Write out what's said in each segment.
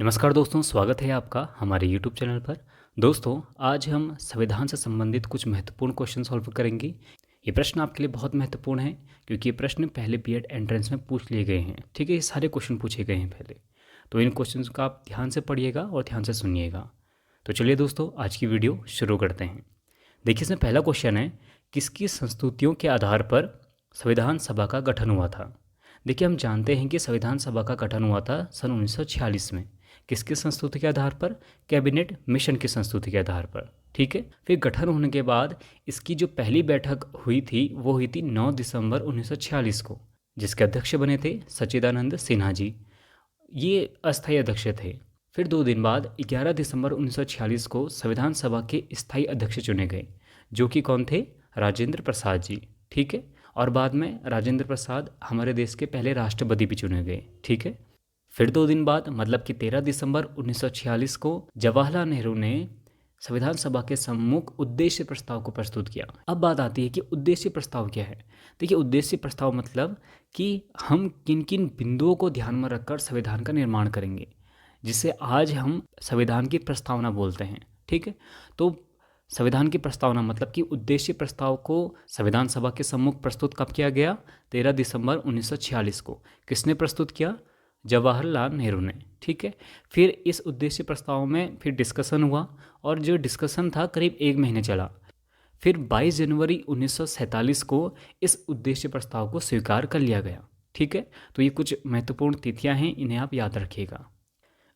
नमस्कार दोस्तों, स्वागत है आपका हमारे YouTube चैनल पर। दोस्तों, आज हम संविधान से संबंधित कुछ महत्वपूर्ण क्वेश्चन सॉल्व करेंगे। ये प्रश्न आपके लिए बहुत महत्वपूर्ण है क्योंकि ये प्रश्न पहले बीएड एंट्रेंस में पूछ लिए गए हैं। ठीक है, ये सारे क्वेश्चन पूछे गए हैं पहले, तो इन क्वेश्चंस का आप ध्यान से पढ़िएगा और ध्यान से सुनिएगा। तो चलिए दोस्तों, आज की वीडियो शुरू करते हैं। देखिए, इसमें पहला क्वेश्चन है, किसकी संस्तुतियों के आधार पर संविधान सभा का गठन हुआ था। देखिए, हम जानते हैं कि संविधान सभा का गठन हुआ था सन 1946 में। किसकी संस्तुति के आधार पर? कैबिनेट मिशन की संस्तुति के आधार पर। ठीक है, फिर गठन होने के बाद इसकी जो पहली बैठक हुई थी वो हुई थी 9 दिसंबर 1946 को, जिसके अध्यक्ष बने थे सच्चिदानंद सिन्हा जी। ये अस्थायी अध्यक्ष थे। फिर 2 दिन बाद 11 दिसंबर 1946 को संविधान सभा के स्थायी अध्यक्ष चुने गए, जो कि कौन थे? राजेंद्र प्रसाद जी। ठीक है, और बाद में राजेंद्र प्रसाद हमारे देश के पहले राष्ट्रपति भी चुने गए। ठीक है, फिर 2 दिन बाद मतलब कि 13 दिसंबर 1946 को जवाहरलाल नेहरू ने संविधान सभा के सम्मुख उद्देश्य प्रस्ताव को प्रस्तुत किया। अब बात आती है कि उद्देश्य प्रस्ताव क्या है। देखिए, उद्देश्य प्रस्ताव मतलब कि हम किन किन बिंदुओं को ध्यान में रखकर संविधान का निर्माण करेंगे, जिसे आज हम संविधान की प्रस्तावना बोलते हैं। ठीक है, तो संविधान की प्रस्तावना मतलब कि उद्देश्य प्रस्ताव को संविधान सभा के सम्मुख प्रस्तुत कब किया गया? 13 दिसंबर 1946 को। किसने प्रस्तुत किया? जवाहरलाल नेहरू ने। ठीक है, फिर इस उद्देश्य प्रस्ताव में फिर डिस्कशन हुआ और जो डिस्कशन था करीब 1 महीने चला। फिर 22 जनवरी 1947 को इस उद्देश्य प्रस्ताव को स्वीकार कर लिया गया। ठीक है, तो ये कुछ महत्वपूर्ण तिथियां हैं, इन्हें आप याद रखिएगा।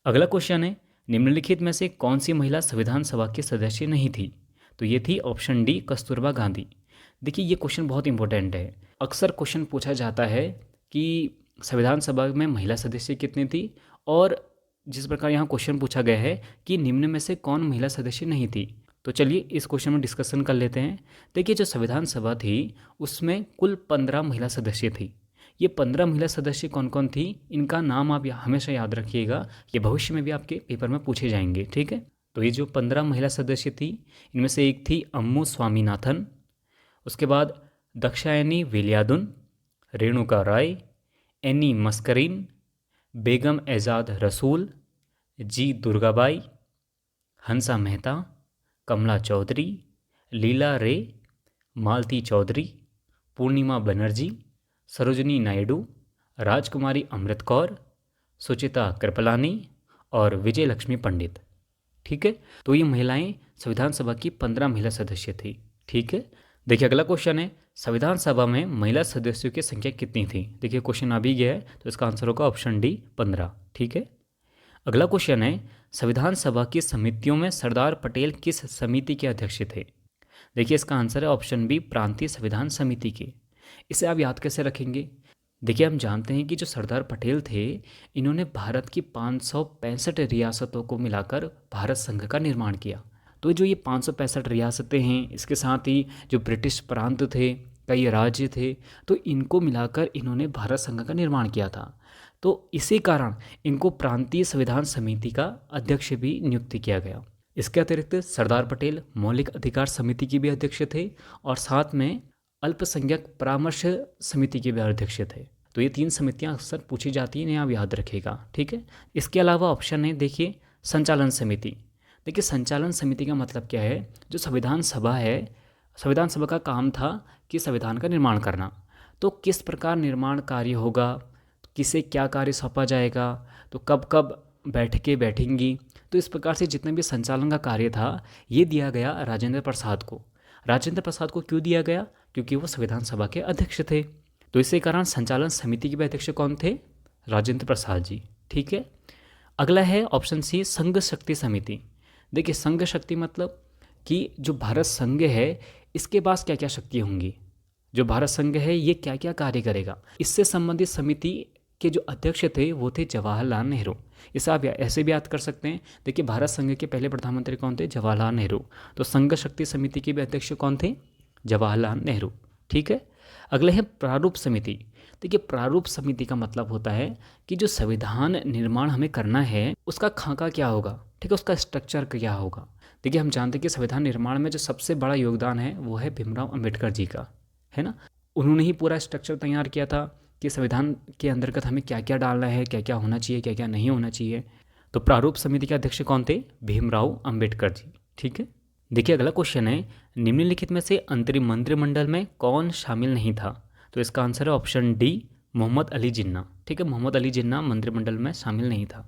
अगला क्वेश्चन है, निम्नलिखित में से कौन सी महिला संविधान सभा की सदस्य नहीं थी? तो ये थी ऑप्शन डी, कस्तूरबा गांधी। देखिए, ये क्वेश्चन बहुत इंपॉर्टेंट है। अक्सर क्वेश्चन पूछा जाता है कि संविधान सभा में महिला सदस्य कितनी थी, और जिस प्रकार यहाँ क्वेश्चन पूछा गया है कि निम्न में से कौन महिला सदस्य नहीं थी, तो चलिए इस क्वेश्चन में डिस्कशन कर लेते हैं। देखिए, जो संविधान सभा थी उसमें कुल 15 महिला सदस्य थी। ये 15 महिला सदस्य कौन कौन थी, इनका नाम आप हमेशा याद रखिएगा, ये भविष्य में भी आपके पेपर में पूछे जाएंगे। ठीक है, तो ये जो 15 महिला सदस्य थी, इनमें से एक थी अम्मू स्वामीनाथन, उसके बाद दाक्षायणी विलियादुन, रेणुका राय, एनी मस्करीन, बेगम एजाद रसूल, जी दुर्गाबाई, हंसा मेहता, कमला चौधरी, लीला रे, मालती चौधरी, पूर्णिमा बनर्जी, सरोजनी नायडू, राजकुमारी अमृत कौर, सुचिता कृपलानी और विजय लक्ष्मी पंडित। ठीक है, तो ये महिलाएं संविधान सभा की 15 महिला सदस्य थी। ठीक है, देखिए अगला क्वेश्चन है, संविधान सभा में महिला सदस्यों की संख्या कितनी थी? देखिए क्वेश्चन आ भी गया है, तो इसका आंसर होगा ऑप्शन डी, 15। ठीक है, अगला क्वेश्चन है, संविधान सभा की समितियों में सरदार पटेल किस समिति के अध्यक्ष थे? देखिए इसका आंसर है ऑप्शन बी, प्रांतीय संविधान समिति के। इसे आप याद कैसे रखेंगे? देखिए, हम जानते हैं कि जो सरदार पटेल थे, इन्होंने भारत की 565 रियासतों को मिलाकर भारत संघ का निर्माण किया। तो जो ये 565 रियासतें हैं, इसके साथ ही जो ब्रिटिश प्रांत थे, कई राज्य थे, तो इनको मिलाकर इन्होंने भारत संघ का निर्माण किया था। तो इसी कारण इनको प्रांतीय संविधान समिति का अध्यक्ष भी नियुक्त किया गया। इसके अतिरिक्त सरदार पटेल मौलिक अधिकार समिति के भी अध्यक्ष थे और साथ में अल्पसंख्यक परामर्श समिति के भी अध्यक्ष थे। तो ये 3 समितियां अक्सर पूछी जाती हैं, इन्हें आप याद रखिएगा। ठीक है, इसके अलावा ऑप्शन है, देखिए संचालन समिति। देखिए, संचालन समिति का मतलब क्या है? जो संविधान सभा है, संविधान सभा का काम था कि संविधान का निर्माण करना। तो किस प्रकार निर्माण कार्य होगा, किसे क्या कार्य सौंपा जाएगा, तो कब कब बैठकें बैठेंगी, तो इस प्रकार से जितने भी संचालन का कार्य था, ये दिया गया राजेंद्र प्रसाद को। राजेंद्र प्रसाद को क्यों दिया गया? क्योंकि वो संविधान सभा के अध्यक्ष थे। तो इसी कारण संचालन समिति के भी अध्यक्ष कौन थे? राजेंद्र प्रसाद जी। ठीक है, अगला है ऑप्शन सी, संघ शक्ति समिति। देखिए, संघ शक्ति मतलब कि जो भारत संघ है, इसके पास क्या क्या शक्तियाँ होंगी, जो भारत संघ है ये क्या क्या कार्य करेगा, इससे संबंधित समिति के जो अध्यक्ष थे वो थे जवाहरलाल नेहरू। इसे आप ऐसे भी याद कर सकते हैं। देखिए, भारत संघ के पहले प्रधानमंत्री कौन थे? जवाहरलाल नेहरू। तो संघ शक्ति समिति के भी अध्यक्ष कौन थे? जवाहरलाल नेहरू। ठीक है, अगले है प्रारूप समिति। देखिए, प्रारूप समिति का मतलब होता है कि जो संविधान निर्माण हमें करना है उसका खाका क्या होगा, ठीक है, उसका स्ट्रक्चर क्या होगा। देखिए, हम जानते हैं कि संविधान निर्माण में जो सबसे बड़ा योगदान है वो है भीमराव अंबेडकर जी का, है ना। उन्होंने ही पूरा स्ट्रक्चर तैयार किया था कि संविधान के अंतर्गत हमें क्या क्या डालना है, क्या क्या होना चाहिए, क्या क्या नहीं होना चाहिए। तो प्रारूप समिति के अध्यक्ष कौन थे? भीमराव अंबेडकर जी। ठीक है, देखिए अगला क्वेश्चन है, निम्नलिखित में से अंतरिम मंत्रिमंडल में कौन शामिल नहीं था? तो इसका आंसर है ऑप्शन डी, मोहम्मद अली जिन्ना। ठीक है, मोहम्मद अली जिन्ना मंत्रिमंडल में शामिल नहीं था।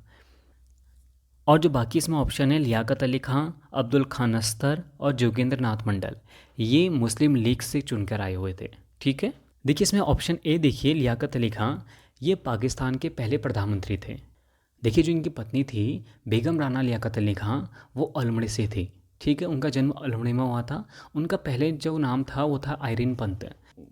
और जो बाकी इसमें ऑप्शन है, लियाकत अली खां, अब्दुल खान अस्तर और जोगेंद्र नाथ मंडल, ये मुस्लिम लीग से चुनकर आए हुए थे। ठीक है, देखिए इसमें ऑप्शन ए देखिए, लियाकत अली खां, ये पाकिस्तान के पहले प्रधानमंत्री थे। देखिए जो इनकी पत्नी थी बेगम राना लियाकत अली खां, वो अल्मोड़े से थी। ठीक है, उनका जन्म अल्मोड़े में हुआ था। उनका पहले जो नाम था वो था आयरीन पंत,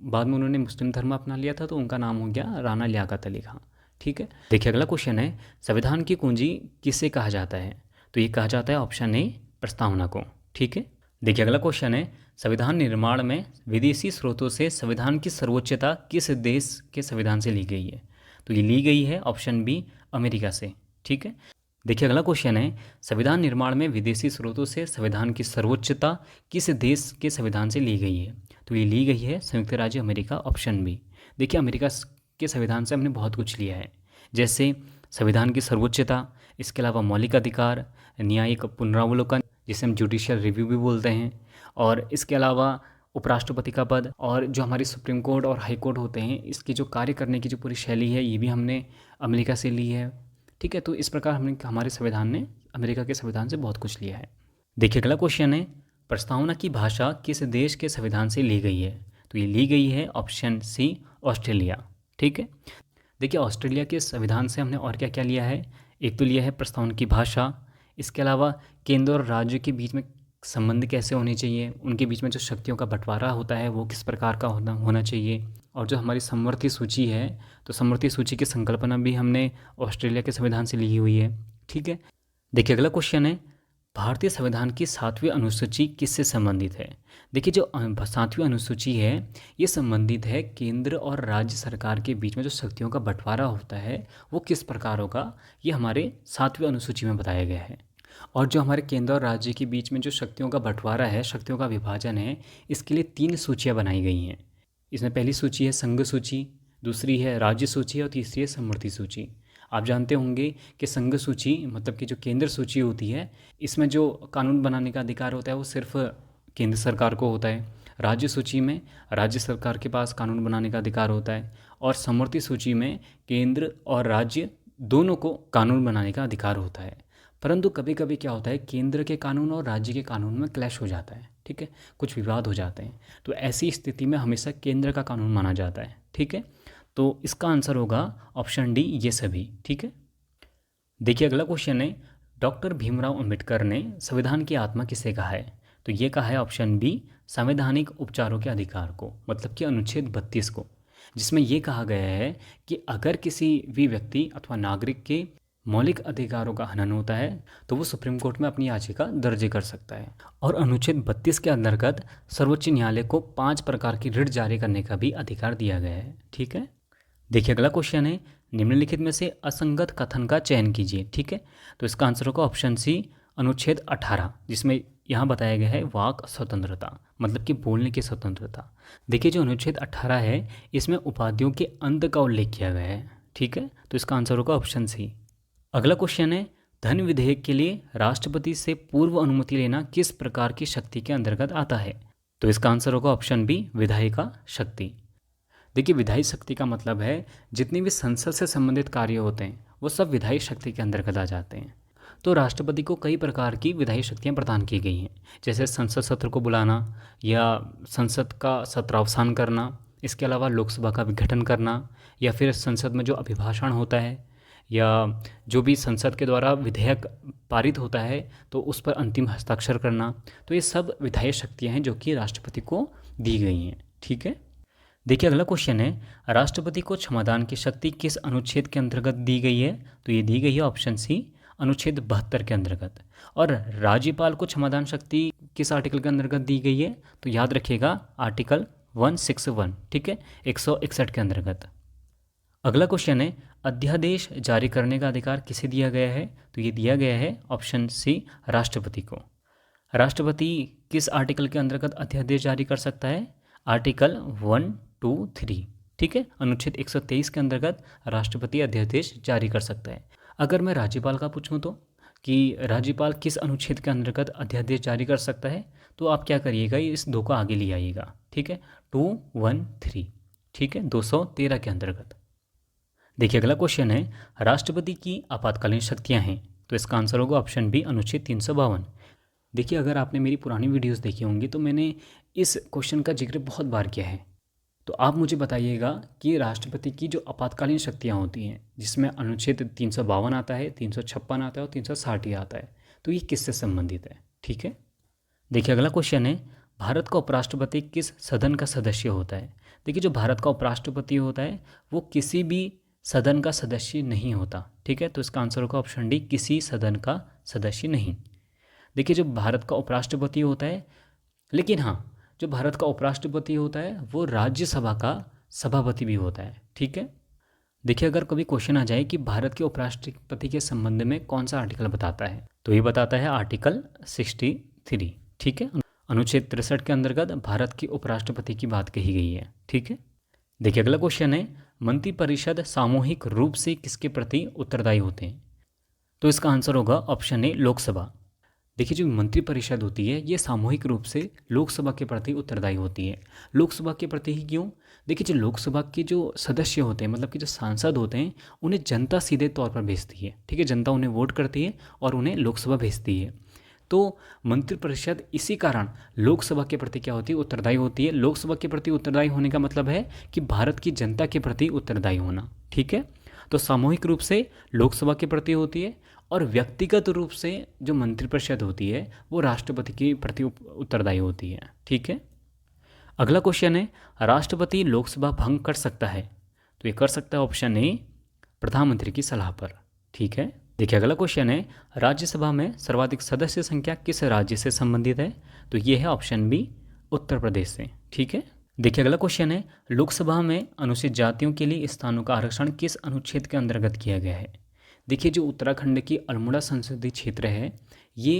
बाद में उन्होंने मुस्लिम धर्म अपना लिया था तो उनका नाम हो गया राना लियाकत अली खां। ठीक है, देखिए अगला क्वेश्चन है, संविधान की कुंजी किसे कहा जाता है? तो ये कहा जाता है ऑप्शन ए, प्रस्तावना को। ठीक है, देखिए अगला क्वेश्चन है, संविधान निर्माण में विदेशी स्रोतों से संविधान की सर्वोच्चता किस देश के संविधान से ली गई है? तो ये ली गई है ऑप्शन बी, अमेरिका से। ठीक है, देखिए अगला क्वेश्चन है, संविधान निर्माण में विदेशी स्रोतों से संविधान की सर्वोच्चता किस देश के संविधान से ली गई है? तो ये ली गई है संयुक्त राज्य अमेरिका, ऑप्शन बी। देखिए अमेरिका के संविधान से हमने बहुत कुछ लिया है, जैसे संविधान की सर्वोच्चता, इसके अलावा मौलिक अधिकार, न्यायिक पुनरावलोकन जिसे हम जुडिशियल रिव्यू भी बोलते हैं, और इसके अलावा उपराष्ट्रपति का पद, और जो हमारी सुप्रीम कोर्ट और हाई कोर्ट होते हैं इसकी जो कार्य करने की जो पूरी शैली है ये भी हमने अमेरिका से ली है। ठीक है, तो इस प्रकार हमने हमारे संविधान ने अमेरिका के संविधान से बहुत कुछ लिया है। देखिए अगला क्वेश्चन है, प्रस्तावना की भाषा किस देश के संविधान से ली गई है? तो ये ली गई है ऑप्शन सी, ऑस्ट्रेलिया। ठीक है, देखिए ऑस्ट्रेलिया के संविधान से हमने और क्या क्या लिया है, एक तो लिया है प्रस्तावना की भाषा, इसके अलावा केंद्र और राज्य के बीच में संबंध कैसे होने चाहिए, उनके बीच में जो शक्तियों का बंटवारा होता है वो किस प्रकार का होना चाहिए, और जो हमारी समवर्ती सूची है तो समवर्ती सूची की संकल्पना भी हमने ऑस्ट्रेलिया के संविधान से ली हुई है। ठीक है, देखिए अगला क्वेश्चन है, भारतीय संविधान की 7वीं अनुसूची किससे संबंधित है? देखिए जो 7वीं अनुसूची है ये संबंधित है केंद्र और राज्य सरकार के बीच में जो शक्तियों का बंटवारा होता है वो किस प्रकार होगा, ये हमारे 7वीं अनुसूची में बताया गया है। और जो हमारे केंद्र और राज्य के बीच में जो शक्तियों का बंटवारा है, शक्तियों का विभाजन है, इसके लिए 3 सूचियाँ बनाई गई हैं। इसमें पहली सूची है संघ सूची, दूसरी है राज्य सूची और तीसरी है समवर्ती सूची। आप जानते होंगे कि संघ सूची मतलब कि जो केंद्र सूची होती है इसमें जो कानून बनाने का अधिकार होता है वो सिर्फ केंद्र सरकार को होता है। राज्य सूची में राज्य सरकार के पास कानून बनाने का अधिकार होता है, और समवर्ती सूची में केंद्र और राज्य दोनों को कानून बनाने का अधिकार होता है। परंतु कभी कभी क्या होता है, केंद्र के कानून और राज्य के कानून में क्लैश हो जाता है। ठीक है, कुछ विवाद हो जाते हैं, तो ऐसी स्थिति में हमेशा केंद्र का कानून माना जाता है। ठीक है, तो इसका आंसर होगा ऑप्शन डी, ये सभी। ठीक है, देखिए अगला क्वेश्चन है, डॉक्टर भीमराव अंबेडकर ने संविधान की आत्मा किसे कहा है? तो ये कहा है ऑप्शन बी, संवैधानिक उपचारों के अधिकार को, मतलब कि अनुच्छेद 32 को, जिसमें ये कहा गया है कि अगर किसी भी व्यक्ति अथवा नागरिक के मौलिक अधिकारों का हनन होता है तो वो सुप्रीम कोर्ट में अपनी याचिका दर्ज कर सकता है। और अनुच्छेद 32 के अंतर्गत सर्वोच्च न्यायालय को 5 प्रकार की रिट जारी करने का भी अधिकार दिया गया है। ठीक है, देखिए अगला क्वेश्चन है, निम्नलिखित में से असंगत कथन का चयन कीजिए। ठीक है, तो इसका आंसर होगा ऑप्शन सी, अनुच्छेद 18, जिसमें यहाँ बताया गया है वाक स्वतंत्रता, मतलब कि बोलने की स्वतंत्रता। देखिए जो अनुच्छेद 18 है इसमें उपाधियों के अंत का उल्लेख किया गया है। ठीक है, तो इसका आंसर होगा ऑप्शन सी। अगला क्वेश्चन है, धन विधेयक के लिए राष्ट्रपति से पूर्व अनुमति लेना किस प्रकार की शक्ति के अंतर्गत आता है? तो इसका आंसर होगा ऑप्शन बी, विधायिका शक्ति। देखिए विधायी शक्ति का मतलब है जितने भी संसद से संबंधित कार्य होते हैं वो सब विधायी शक्ति के अंतर्गत आ जाते हैं। तो राष्ट्रपति को कई प्रकार की विधायी शक्तियाँ प्रदान की गई हैं, जैसे संसद सत्र को बुलाना या संसद का सत्रावसान करना, इसके अलावा लोकसभा का विघटन करना, या फिर संसद में जो अभिभाषण होता है या जो भी संसद के द्वारा विधेयक पारित होता है तो उस पर अंतिम हस्ताक्षर करना। तो ये सब विधायी शक्तियाँ हैं जो कि राष्ट्रपति को दी गई हैं। ठीक है, देखिए अगला क्वेश्चन है, राष्ट्रपति को क्षमादान की शक्ति किस अनुच्छेद के अंतर्गत दी गई है? तो ये दी गई है ऑप्शन सी, अनुच्छेद 72 के अंतर्गत। और राज्यपाल को क्षमादान शक्ति किस आर्टिकल के अंतर्गत दी गई है? तो याद रखिएगा आर्टिकल 161, ठीक है, 161 के अंतर्गत। अगला क्वेश्चन है, अध्यादेश जारी करने का अधिकार किसे दिया गया है? तो ये दिया गया है ऑप्शन सी, राष्ट्रपति को। राष्ट्रपति किस आर्टिकल के अंतर्गत अध्यादेश जारी कर सकता है? आर्टिकल 123, ठीक है, अनुच्छेद 123 के अंतर्गत राष्ट्रपति अध्यादेश जारी कर सकता है। अगर मैं राज्यपाल का पूछूं तो कि राज्यपाल किस अनुच्छेद के अंतर्गत अध्यादेश जारी कर सकता है, तो आप क्या करिएगा, इस 2 को आगे ले आइएगा, ठीक है, 213, ठीक है, 213 के अंतर्गत। देखिए अगला क्वेश्चन है, राष्ट्रपति की आपातकालीन शक्तियां हैं, तो इसका आंसर होगा ऑप्शन बी, अनुच्छेद 352। देखिए अगर आपने मेरी पुरानी वीडियोस देखी होंगी तो मैंने इस क्वेश्चन का जिक्र बहुत बार किया है। तो आप मुझे बताइएगा कि राष्ट्रपति की जो आपातकालीन शक्तियाँ होती हैं, जिसमें अनुच्छेद 352 आता है, 356 आता है और 360 ही आता है, तो ये किससे संबंधित है, ठीक है। देखिए अगला क्वेश्चन है, भारत का उपराष्ट्रपति किस सदन का सदस्य होता है। देखिए जो भारत का उपराष्ट्रपति होता है वो किसी भी सदन का सदस्य नहीं होता, ठीक है, तो इसका आंसर होगा ऑप्शन डी, किसी सदन का सदस्य नहीं। देखिए जो भारत का उपराष्ट्रपति होता है, लेकिन हाँ, जो भारत का उपराष्ट्रपति होता है वो राज्यसभा का सभापति भी होता है, ठीक है। देखिए अगर कभी क्वेश्चन आ जाए कि भारत के उपराष्ट्रपति के संबंध में कौन सा आर्टिकल बताता है, तो ये बताता है आर्टिकल 63, ठीक है, अनुच्छेद 63 के अंतर्गत भारत के उपराष्ट्रपति की बात कही गई है, ठीक है। देखिए अगला क्वेश्चन है, मंत्रिपरिषद सामूहिक रूप से किसके प्रति उत्तरदायी होते हैं, तो इसका आंसर होगा ऑप्शन ए, लोकसभा। देखिए जो मंत्रिपरिषद होती है ये सामूहिक रूप से लोकसभा के प्रति उत्तरदायी होती है। लोकसभा के प्रति ही क्यों? देखिए जो लोकसभा के जो सदस्य होते हैं, मतलब कि जो सांसद होते हैं, उन्हें जनता सीधे तौर पर भेजती है, ठीक है, जनता उन्हें वोट करती है और उन्हें लोकसभा भेजती है। तो मंत्रिपरिषद इसी कारण लोकसभा के प्रति क्या होती है, उत्तरदायी होती है। लोकसभा के प्रति उत्तरदायी होने का मतलब है कि भारत की जनता के प्रति उत्तरदायी होना, ठीक है। तो सामूहिक रूप से लोकसभा के प्रति होती है और व्यक्तिगत रूप से जो मंत्रिपरिषद होती है वो राष्ट्रपति के प्रति उत्तरदायी होती है, ठीक है। अगला क्वेश्चन है, राष्ट्रपति लोकसभा भंग कर सकता है, तो ये कर सकता है ऑप्शन ए, प्रधानमंत्री की सलाह पर, ठीक है। देखिए अगला क्वेश्चन है, राज्यसभा में सर्वाधिक सदस्य संख्या किस राज्य से संबंधित है, तो ये है ऑप्शन बी, उत्तर प्रदेश से, ठीक है। देखिए अगला क्वेश्चन है, लोकसभा में अनुसूचित जातियों के लिए स्थानों का आरक्षण किस अनुच्छेद के अंतर्गत किया गया है। देखिए जो उत्तराखंड की अल्मोड़ा संसदीय क्षेत्र है ये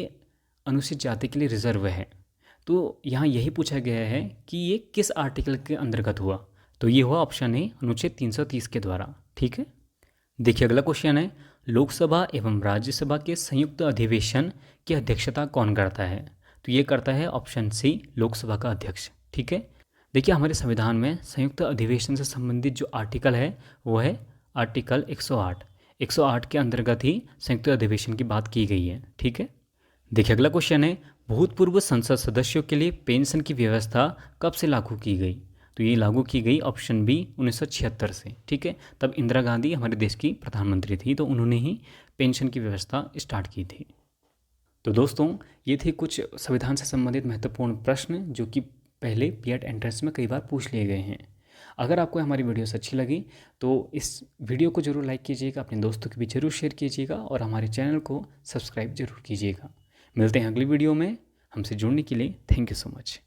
अनुसूचित जाति के लिए रिजर्व है, तो यहाँ यही पूछा गया है कि ये किस आर्टिकल के अंतर्गत हुआ, तो ये हुआ ऑप्शन ए, अनुच्छेद 330 के द्वारा, ठीक है। देखिए अगला क्वेश्चन है, लोकसभा एवं राज्यसभा के संयुक्त अधिवेशन की अध्यक्षता कौन करता है, तो ये करता है ऑप्शन सी, लोकसभा का अध्यक्ष, ठीक है। देखिए हमारे संविधान में संयुक्त अधिवेशन से संबंधित जो आर्टिकल है वो है आर्टिकल 108 के अंतर्गत ही संयुक्त अधिवेशन की बात की गई है, ठीक है। देखिए अगला क्वेश्चन है, भूतपूर्व संसद सदस्यों के लिए पेंशन की व्यवस्था कब से लागू की गई, तो ये लागू की गई ऑप्शन बी, 1976 से, ठीक है। तब इंदिरा गांधी हमारे देश की प्रधानमंत्री थी, तो उन्होंने ही पेंशन की व्यवस्था स्टार्ट की थी। तो दोस्तों ये थे कुछ संविधान से संबंधित महत्वपूर्ण प्रश्न जो कि पहले बीएड एंट्रेंस में कई बार पूछ लिए गए हैं। अगर आपको हमारी वीडियोस अच्छी लगी तो इस वीडियो को जरूर लाइक कीजिएगा, अपने दोस्तों के बीच जरूर शेयर कीजिएगा और हमारे चैनल को सब्सक्राइब जरूर कीजिएगा। मिलते हैं अगली वीडियो में। हमसे जुड़ने के लिए थैंक यू सो मच।